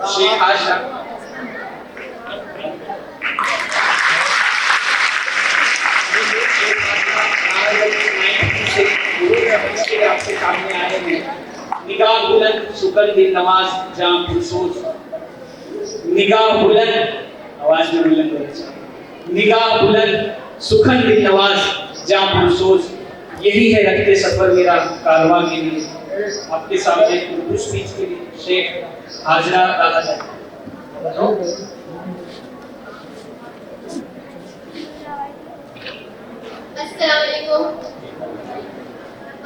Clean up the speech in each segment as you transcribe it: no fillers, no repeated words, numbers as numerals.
शेख आशा आपके सामने आए हैं। निगाह बुलंद सुकन दिल नवाज जाम पुरसोज, निगाह बुलंद आवाज में बुलंद हो, निगाह बुलंद सुखन दिल नवाज जाम पुरसोज, यही है रखते सफर मेरा कारवां के लिए। आपके सामने उर्दू स्पीच के लिए शेख हाजरा अस्सलाम वालेकुम।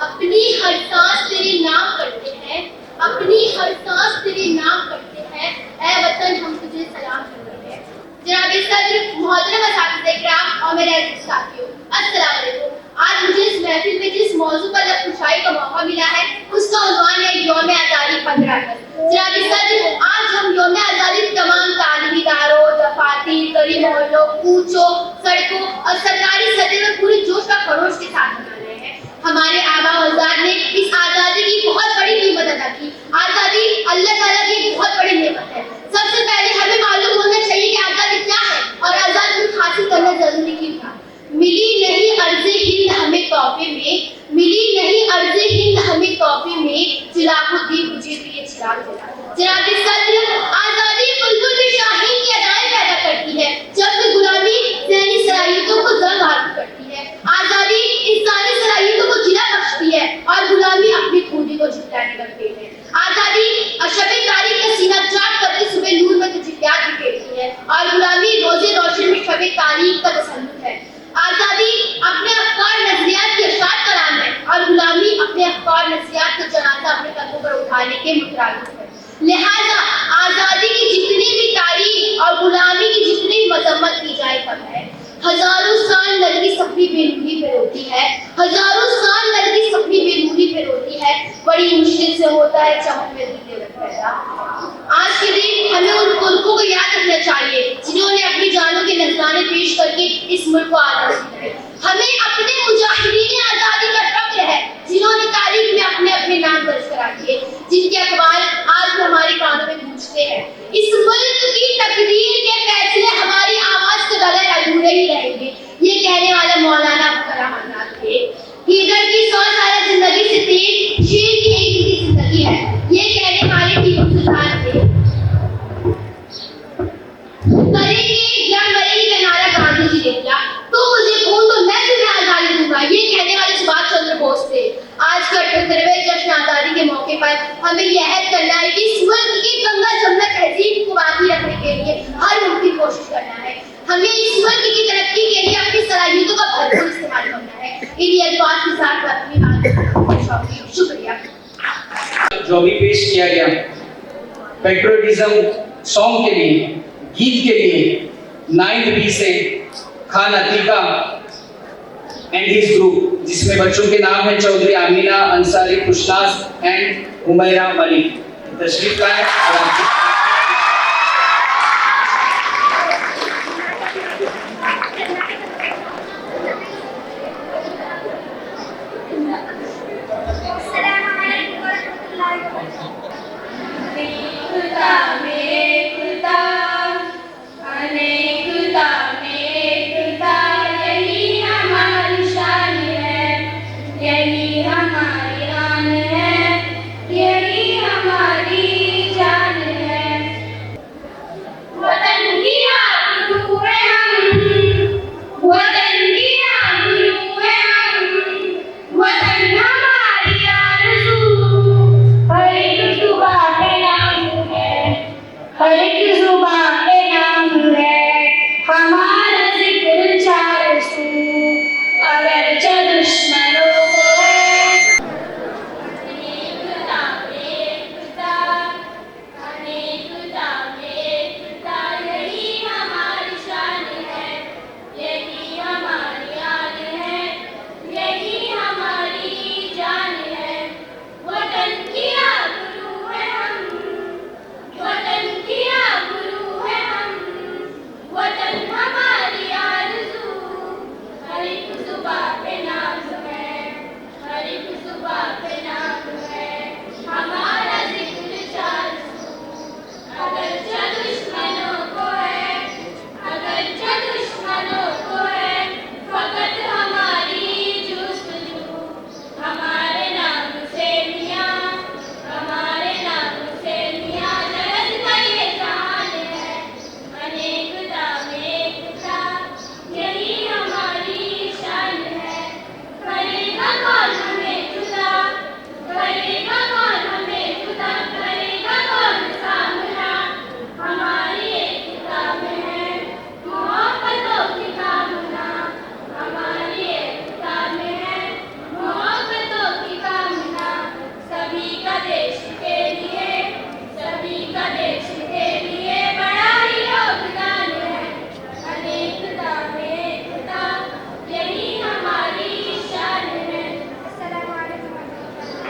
अपनी हर सांस तेरे नाम करते हैं, अपनी हर सांस तेरे नाम करते हैं, ऐ वतन हम तुझे सलाम करते हैं। जनाब सदर, मोहतरम असातिज़े किराम और मेरे अज़ीज़ साथियों, अस्सलाम वालेकुम। आज मुझे इस महफिल में जिस मौजू पर लफ्ज़ का मौका मिला है उसका उन्वान है यौम आज़ादी 15 अगस्त। जनाब सदर, आज हम यौम आज़ादी तमाम तालीमी इदारों, दफातर, गली मोहल्लों, कूचों, सड़कों और सरकारी सतह पर पूरे जोश का खरोश के साथ मना रहे हैं। हमारे आबा और अजदाद ने इस आज़ादी की बहुत बड़ी कीमत अदा की। आज़ादी अल्लाह ताला की एक बहुत बड़ी नेमत है। सबसे पहले हमें मालूम होना चाहिए कि आज़ादी क्या है और आज़ादी हासिल करना जरूरी क्यों था। मिली नहीं अर्ज़े हिंद हमें तोहफे में, मिली नहीं अर्ज़े हिंद हमें तोहफे में, चिरागुद्दीन मुझे भी ये चिराग जला। जनाब सदर, आज़ादी बुलबुल में शाहीन की अदाएं पैदा करती है, जबकि गुलामी ज़हनी सलाहियतों को ज़ंग आलू करती है। आज़ादी इंसानी सलाहियतों को जिला बख्शती है और गुलामी अपनी खूनी को झुकलाने लगती है। आज़ादी शब तारीख का सीना चाट करके सुबह नूर में तजल्लियात बिखेरती है और गुलामी रोज़े रोशन में शब तारीख का तसल्लुत है। आज़ादी अपने अफकार नजरियात की अशात का नाम है और गुलामी अपने अफकार नजरियात का जनाजा अपने कदमों पर उठाने के मुतरादिफ है। लिहाजा आज़ादी की जितनी भी तारीफ और गुलामी की जितनी भी मजम्मत की जाए कम है। हजारों साल नरगी सफरी बेनूरी पे रोती है, हजारों साल नरगी सफरी बेनूरी पे रोती है, बड़ी मुश्किल से होता है चमक में दिल पैदा। आज के दिन हमें उन पुरखों को याद रखना चाहिए जिन्होंने अपनी जानों के नजराने पेश करके इस मुल्क को आज़ादी दिलाई। हमें अपने मुजाहिदीन आज़ादी का फख्र है जिन्होंने तारीख में अपने अपने नाम दर्ज करा दिए, जिनके अखबार आज भी हमारे कानों में गूंजते हैं। इस मुल्क की तकदीर के फैसले हमारी आवाज के बगैर अधूरे ही रहेंगे, ये कहने वाला मौलाना अब्दुल रहमान थे। हीदर की 100 साल जिंदगी से तेज शेर की एक दिन की जिंदगी है, ये कहने वाले टीपू सुल्तान थे। करेंगे या मरेंगे का नारा गांधी जी ने दिया, तो मुझे खून तो मैं तुम्हें आजादी दूंगा, ये कहने वाले सुभाष चंद्र बोस थे। आज के 78वें जश्न आजादी के मौके पर हमें यह ऐद करना है कि इस मुल्क की गंगा जमुना तहजीब को बाकी रखने के लिए हर मुमकिन कोशिश करना है। हमें इस मुल्क की तरक्की के लिए अपनी सलाहियतों का भरपूर इस्तेमाल करना है। इन्हीं अल्फाज के साथ अपनी बात शुक्रिया। जो भी पेश किया गया पेट्रोटिज्म सॉन्ग के लिए, गीत के लिए 9th B से Khan Atika and his group, जिसमें बच्चों के नाम है चौधरी आमिना अंसारी खुशनाज एंड हुमैरा मलिक, तशरीफ लाएं। यही हमारी जान है,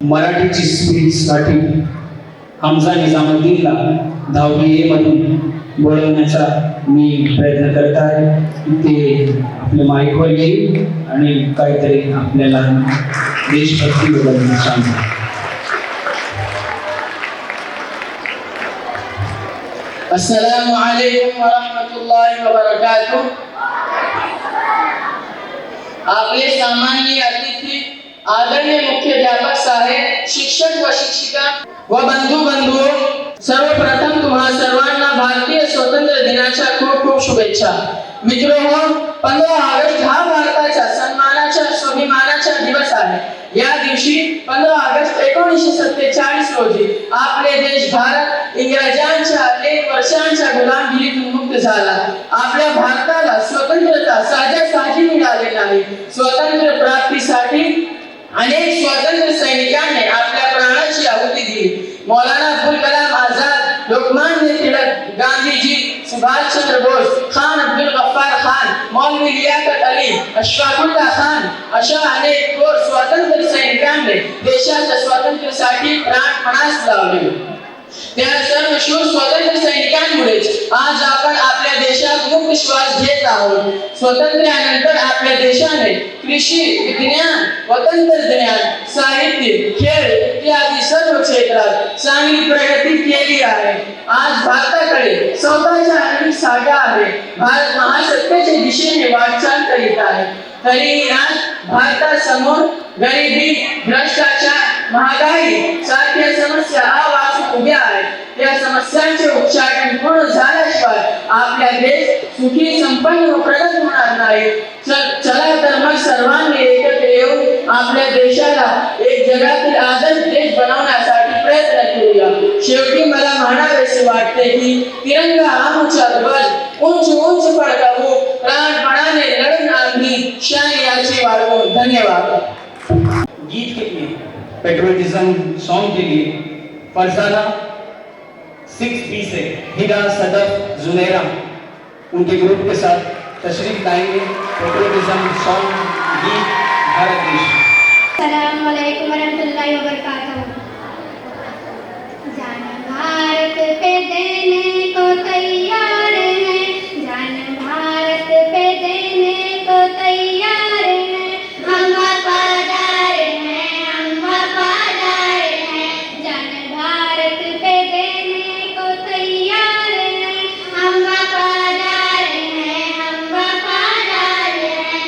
मराठीची स्पीडसाठी हमजा निजामुद्दीनला 10वी A मधून बोलवण्याचा मी प्रयत्न करत आहे. ते आपल्या माईकवर येईल आणि काहीतरी आपल्याला देशभक्तीबद्दल सांगेल. अस्सलामु अलैकुम व रहमतुल्लाहि व बरकातुहू. आपले सामान्य अतिथी, आदरणीय मुख्याध्यापक साहेब, शिक्षक व शिक्षिका व बंधुओं, सर्वप्रथम तुम्हा सर्वांना भारतीय स्वातंत्र्य दिनाच्या खूप खूप शुभेच्छा. मित्रहो, 15 ऑगस्ट हा भारताच्या सन्मानाचा स्वाभिमानाचा दिवस आहे. या दिवशी 15 ऑगस्ट 1947 रोजी आपले देश भारत इंग्रजांच्या अनेक वर्षांच्या गुलामगिरीतून मुक्त झाला. आपल्या भारताला स्वतंत्रता सहजासहजी मिळाली नाही. स्वातंत्र्य प्राप्तीसाठी अनेक स्वातंत्र्य सैनिकांनी आपल्या प्राणाची आहुती दिली. मौलाना अब्दुल कलाम आजाद, लोकमान्य टिळक, गांधीजी, सुभाष चंद्र बोस, खान अब्दुल गफ्फार खान, मौलवी लियाकत अली, अशफाकुल्ला खान अशा अनेक थोर स्वातंत्र्य सैनिकांनी देशाच्या स्वातंत्र्यासाठी प्राणपणास लावले. त्या सर्व शूर स्वातंत्र्य सैनिकांमुळेच आज आपण आपल्या देशात मुक्त श्वास घेत आहोत. स्वातंत्र्यानंतर आपल्या देशाने कृषी, विज्ञान व तंत्रज्ञान, साहित्य, खेळ इत्यादी सर्व क्षेत्रात चांगली प्रगती केली आहे. आज भारताकडे स्वतःच्या अनेक शाखा आहे. भारत महासत्तेच्या दिशेने वाटचाल करीत आहे. तरीही आज भारतासमोर गरिबी, भ्रष्टाचार, महागाई सारख्या समस्या आवाज उभ्या आहेत. या समस्यांचे उच्चाटन पूर्ण झाल्याशिवाय आपला देश सुखी, संपन्न व प्रगत होणार नाही. चला तर मग सर्वांनी एकत्र येऊन आपल्या देशाला एक जगातील आदर्श देश बनवण्यासाठी प्रयत्न करूया. शेवटी मला म्हणावेसे वाटते की तिरंगा आमचा ध्वज उंच उंच फडकावू, प्राणपणाने लढून आम्ही शान याची वाढवू. धन्यवाद. गीत के लिए, पेट्रोटिज्म सॉन्ग के लिए फरजाना 6B से हिरा, सदफ, जुनेरा उनके ग्रुप के साथ तशरीफ लाएंगे. पेट्रोटिज्म सॉन्ग गीत भारत देश. अस्सलाम वालेकुम रहमतुल्लाहि व बरकातहू. जान भारत पे देने को तैयार है, जान भारत पे देने को तैयार है. हम वफादार हैं, हम वफादार हैं. जान भारत पे देने को तैयार है. हम वफादार हैं, हम वफादार हैं.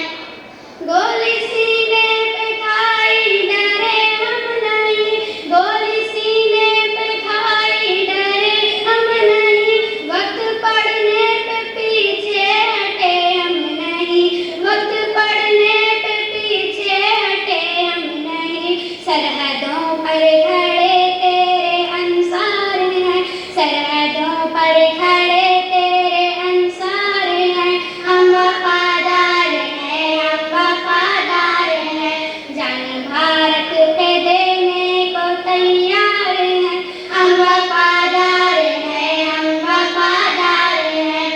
गोली सीने पे खाई डरे हम नहीं, गोली सीने पे खाई डरे हम नहीं. वक्त पड़ने पे पीछे हटे हम नहीं, वक्त पड़ने पे पीछे हटे हम नहीं. सरहदों पर खड़े तेरे अंसार हैं, सरहदों पर खड़े तेरे अंसार हैं. हम वफादार हैं, हम वफादार हैं. जान भारत पे देने को तैयार हैं. हम वफादार हैं, हम वफादार हैं.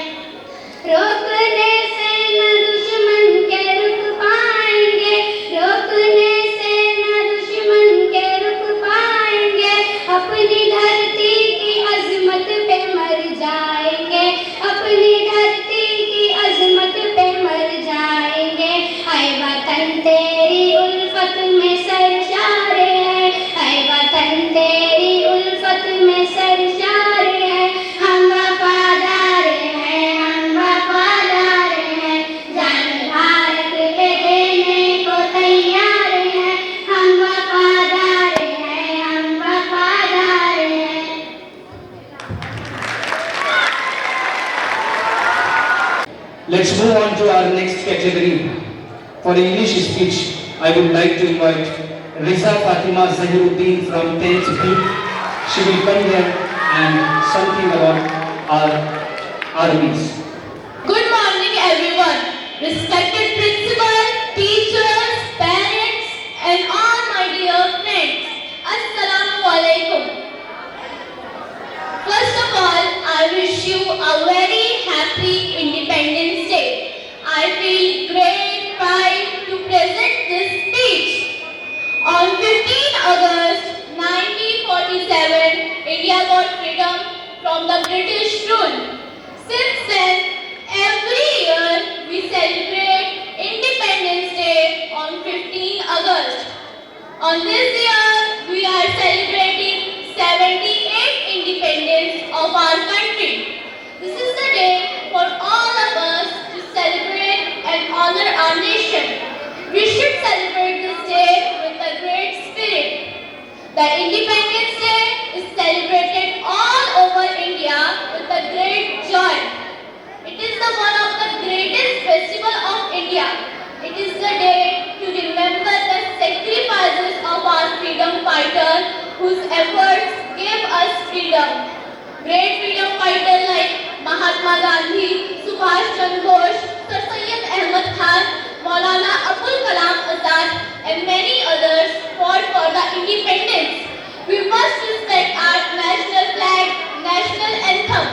रोकने से न दुश्मन के रुक पाएंगे, रोकने से न दुश्मन के रुक पाएंगे. अपनी धरती की अजमत पे मर जाएंगे, अपनी धरती की अजमत पे मर जाएंगे. ऐ वतन तेरी उल्फत में सरशार है, ऐ वतन तेरी उल्फत में सरशार है. हम वफादार हैं, हम वफादार हैं. जान भारत पे देने को तैयार हैं. हम वफादार हैं, हम वफादार हैं. Let's move on to our next category. For English speech, I would like to invite Riza Fatima Zahiruddin from 10th B. She will come here and something about our armies. Good morning, everyone. Respected principal, teachers, parents, and all my dear friends. Assalamu alaikum. First of all, I wish you a very happy Independence Day. I feel great pride to present this speech. On 15 August freedom from the British rule. Since then, every year we celebrate Independence Day on 15 August. On this year, we are celebrating 78th independence of our country. This is the day for all of us to celebrate and honor our nation. We should celebrate this day with a great spirit. The Independence Day is celebrated all over India with a great joy. It is the one of the greatest festival of India. It is the day to remember the sacrifices of our freedom fighters whose efforts gave us freedom. Great freedom fighters like Mahatma Gandhi, Subhash Chandra Bose, Sir Syed Ahmad Khan, Maulana Abul Kalam Azad and many others fought for the independence. We must respect our national flag, national anthem.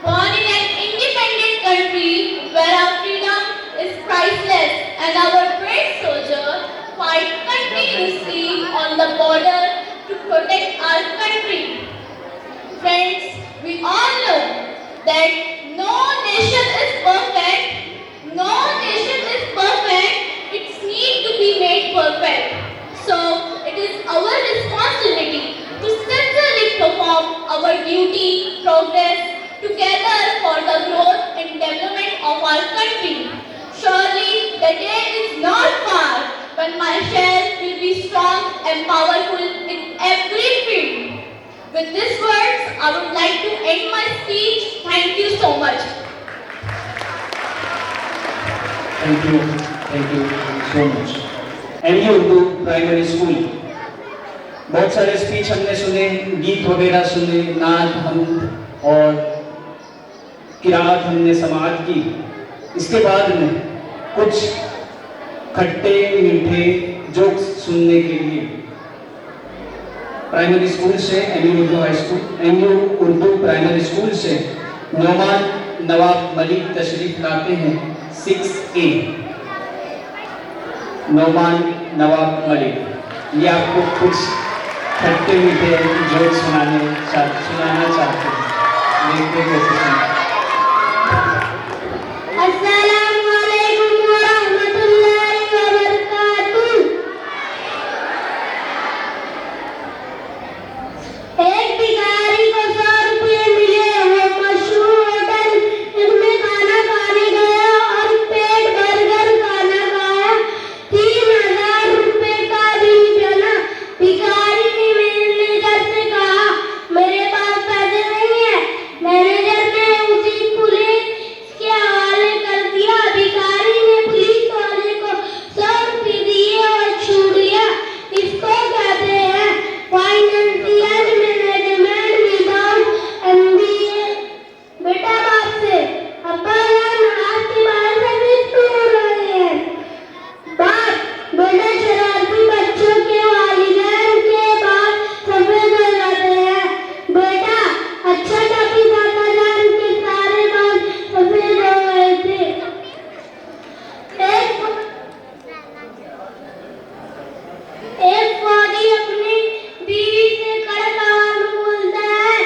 Born in an independent country where our freedom is priceless and our brave soldiers fight continuously on the border to protect our country. Friends, we all know that no nation is perfect. No nation is perfect. It needs to be made perfect. So, it is our responsibility to sincerely perform our duty, progress together for the growth and development of our country. Surely, the day is not far when myself will be strong and powerful in every field. With these words, I would like to end my speech. Thank you so much. Thank you so much. ME Urdu primary school, बहुत सारे speech हमने सुने, गीत वगैरह सुने, नात हम और किरात हमने समाअत की। इसके बाद में कुछ खट्टे मीठे जोक्स सुनने के लिए प्राइमरी स्कूल से ME Urdu high school, ME Urdu primary school से नोमान नवाब मलिक तशरीफ लाते हैं 6A। नोमान नवाब मलिक ये आपको कुछ खट्टे मीठे जोक सुनाना चाहते हैं। देखते कैसे सुनते। अस्सलामु अलैकुम व रहमतुल्लाहि व बरकातुहू। एक भिखारी को 100 रुपये मिले। वो मशहूर होटल में खाना खाने गया और पेट भरकर खाना खाया। 3000 रुपये का बिल बना। भिखारी ने मैनेजर से कहा, मेरे पास पैसे नहीं है। मैनेजर ने उसे पुलिस के हवाले कर दिया। भिखारी ने पुलिस वाले को 100 रुपये दिए और छूट गया। इसको कहते हैं फाइनेंशियल मैनेजमेंट विदाउट MBA। बेटा बाप से, अब्बा जान आज के बाद से क्यों हो रहे हैं? बाप, बेटा शरारती बच्चों के वालिदैन के बाद सफेद हो जाते हैं। बेटा, अच्छा टपी दादा जान के सारे बाल सफेद हो गए थे। एक फौजी अपनी बीवी से कड़क आवाज में बोलता है,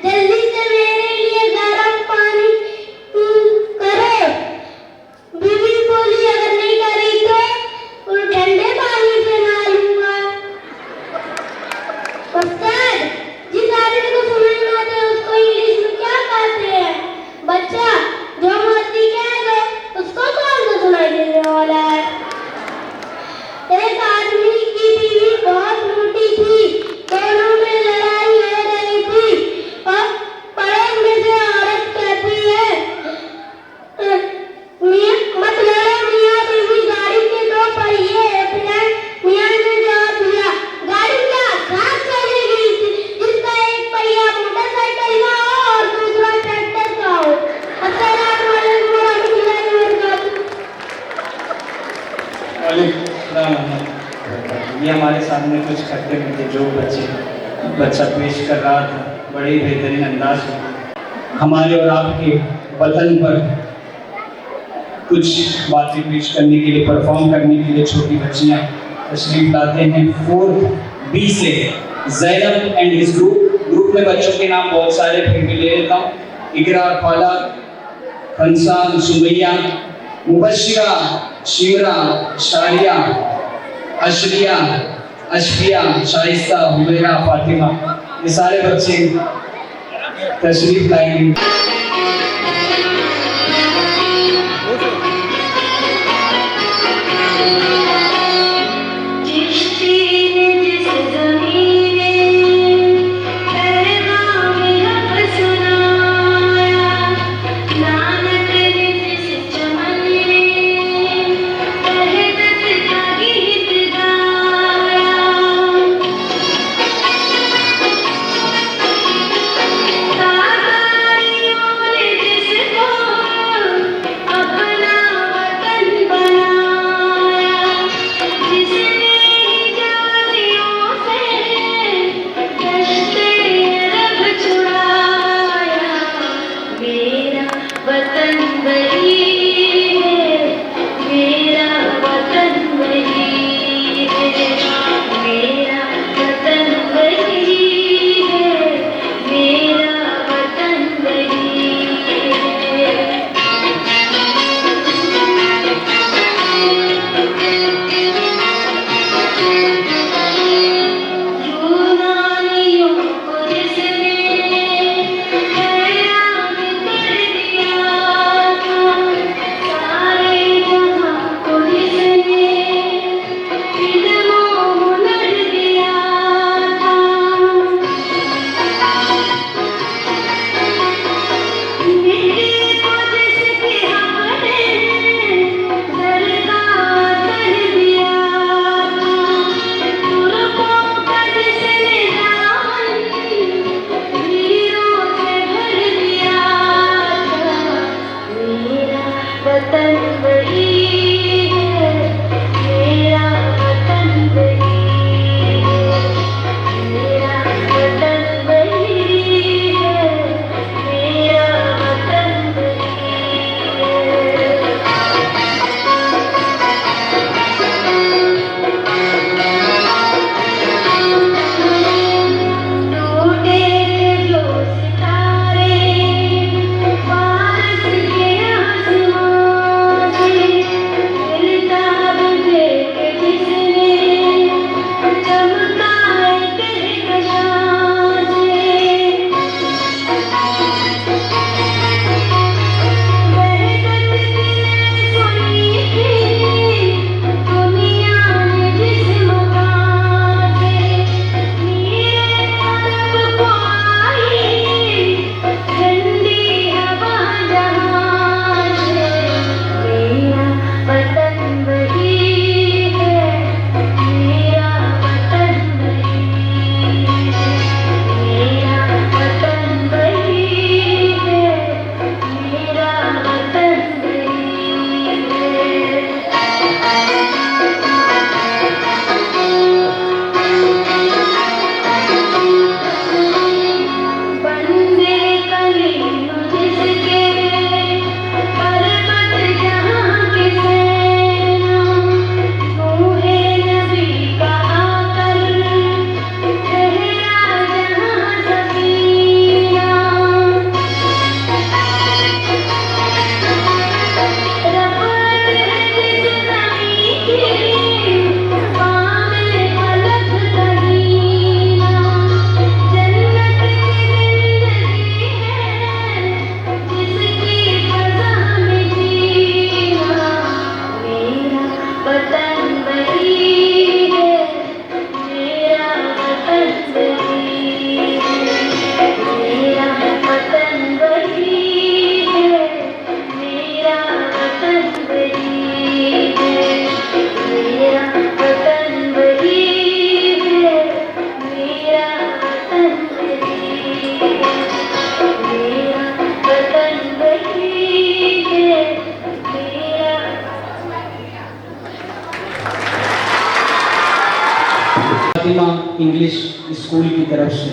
जल्दी से मेरे लिए गर्म पानी करो। बीवी बोली, अगर नहीं करी तो ठंडे पानी से नहा लूंगा। उस्ताद, जिस आदमी को समझ ना आते उसको इंग्लिश में क्या कहते हैं? बच्चा, जो मर्जी कह दो, उसको कौन सा सुनाई देने वाला है? एक आदमी की बीवी बहुत मोटी थी। दोनों में लड़ाई हो रही थी और पड़ोस में से औरत कहती है, मत लड़ो मियां बीवी, गाड़ी के 2 पहिए हैं। मियां ने जवाब दिया, गाड़ी क्या घास चलेगी जिसका एक पहिया मोटरसाइकिल का हो और दूसरा ट्रैक्टर का हो। अस्सलामु अलैकुम व रहमतुल्लाहि व बरकातुहू। ये हमारे सामने कुछ खट्टे मीठे जो बच्चा पेश कर रहा था, बड़े ही बेहतरीन अंदाज में हमारे और आपके वतन पर कुछ बातें पेश करने के लिए, परफॉर्म करने के लिए छोटी बच्चियां तशरीफ लाते हैं 4B से। Zainab and his group group में बच्चों के नाम बहुत सारे फिर भी ले लेता हूँ। इकरा, फाला, खंसा, सुमैया, मुबशिरा, शिमरा, शारिया, अशरिया, अशफिया, शाइस्ता, हुमैरा, फातिमा, ये सारे बच्चे तशरीफ लाएंगे। फातिमा इंग्लिश स्कूल की तरफ से।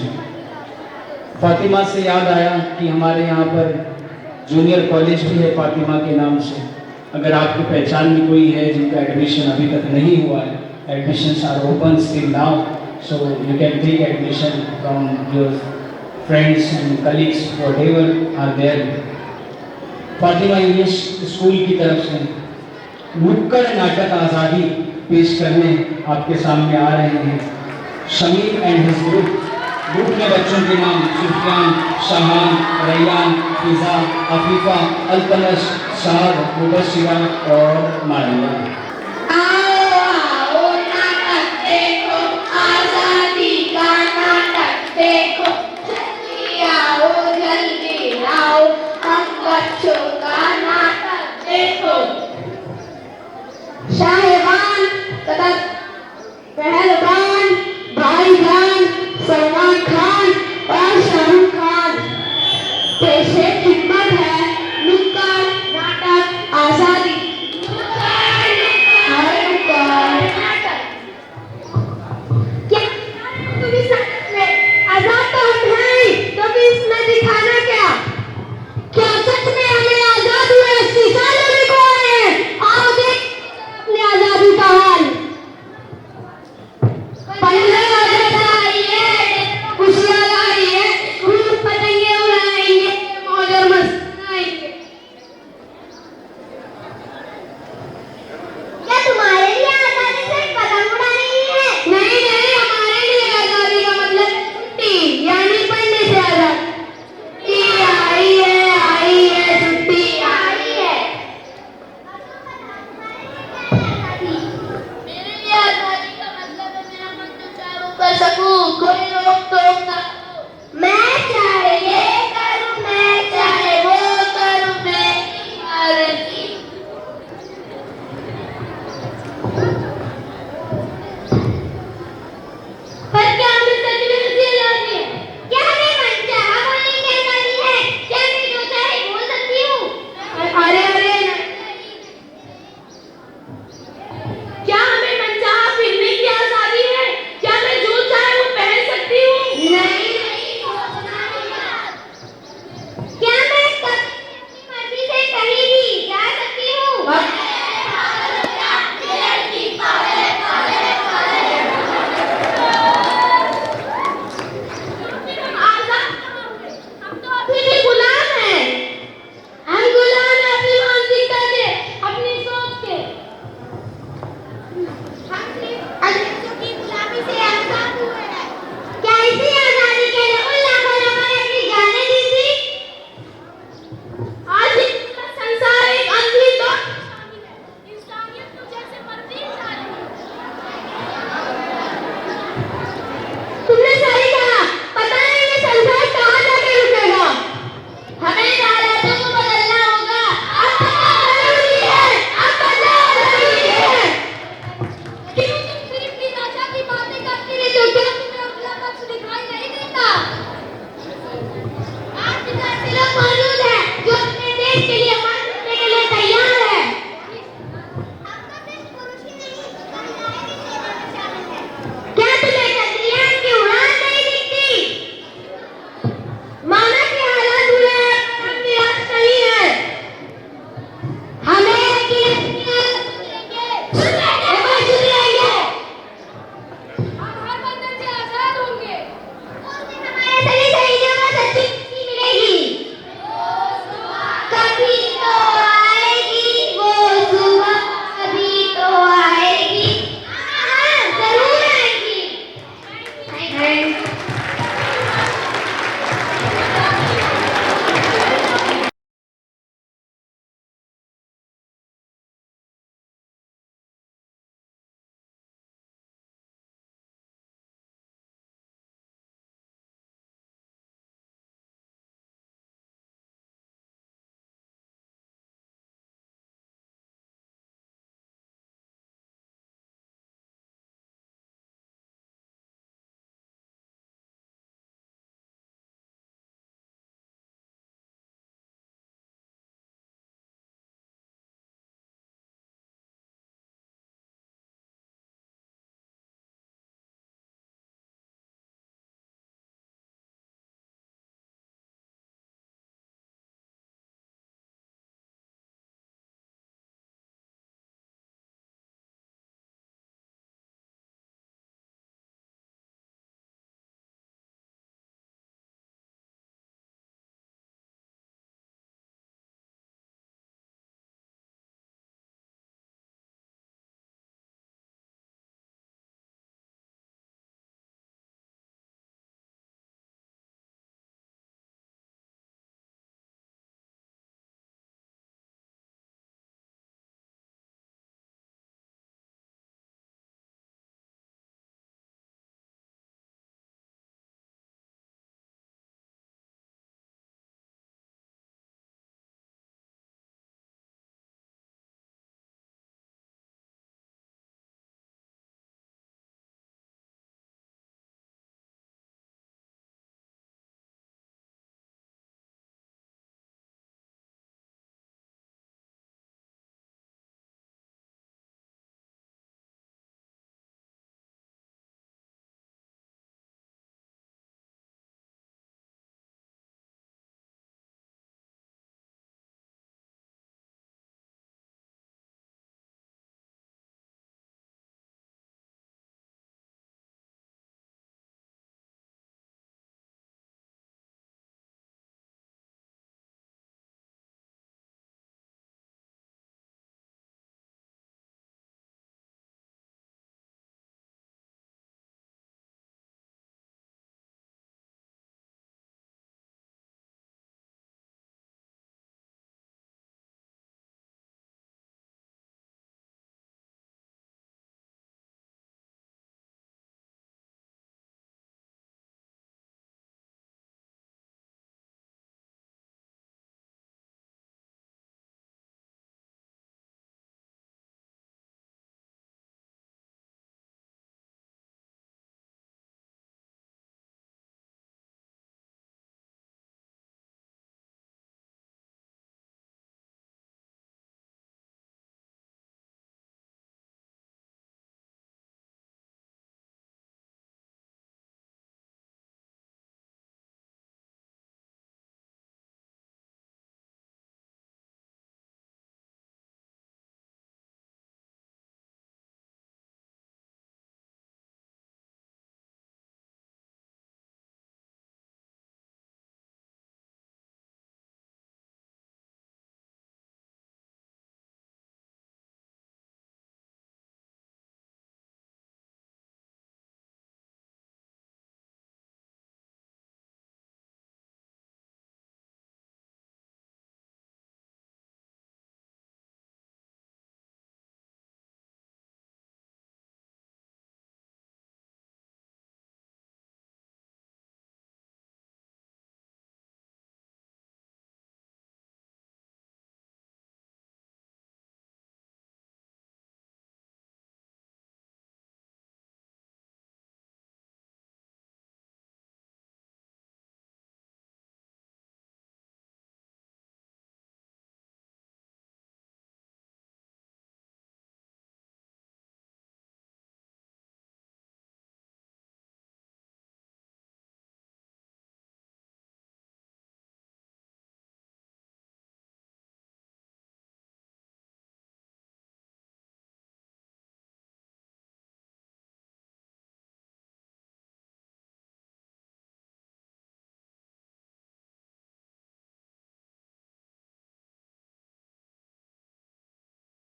फातिमा से याद आया कि हमारे यहाँ पर जूनियर कॉलेज भी है फातिमा के नाम से। अगर आपकी पहचान में कोई है जिनका एडमिशन अभी तक नहीं हुआ है, admissions are open still now, so you can take admission from your friends and colleagues, whatever are there. Fatima English school की तरफ से नुक्कड़ नाटक आज़ादी पेश करने आपके सामने आ रहे हैं। शमीर एंड हिज ग्रुप के बच्चों के नाम सुफियान, शाहान, रैयान, फिजा, अफीफा, अल्तमश, शाद, मुबशिरा और मारिया।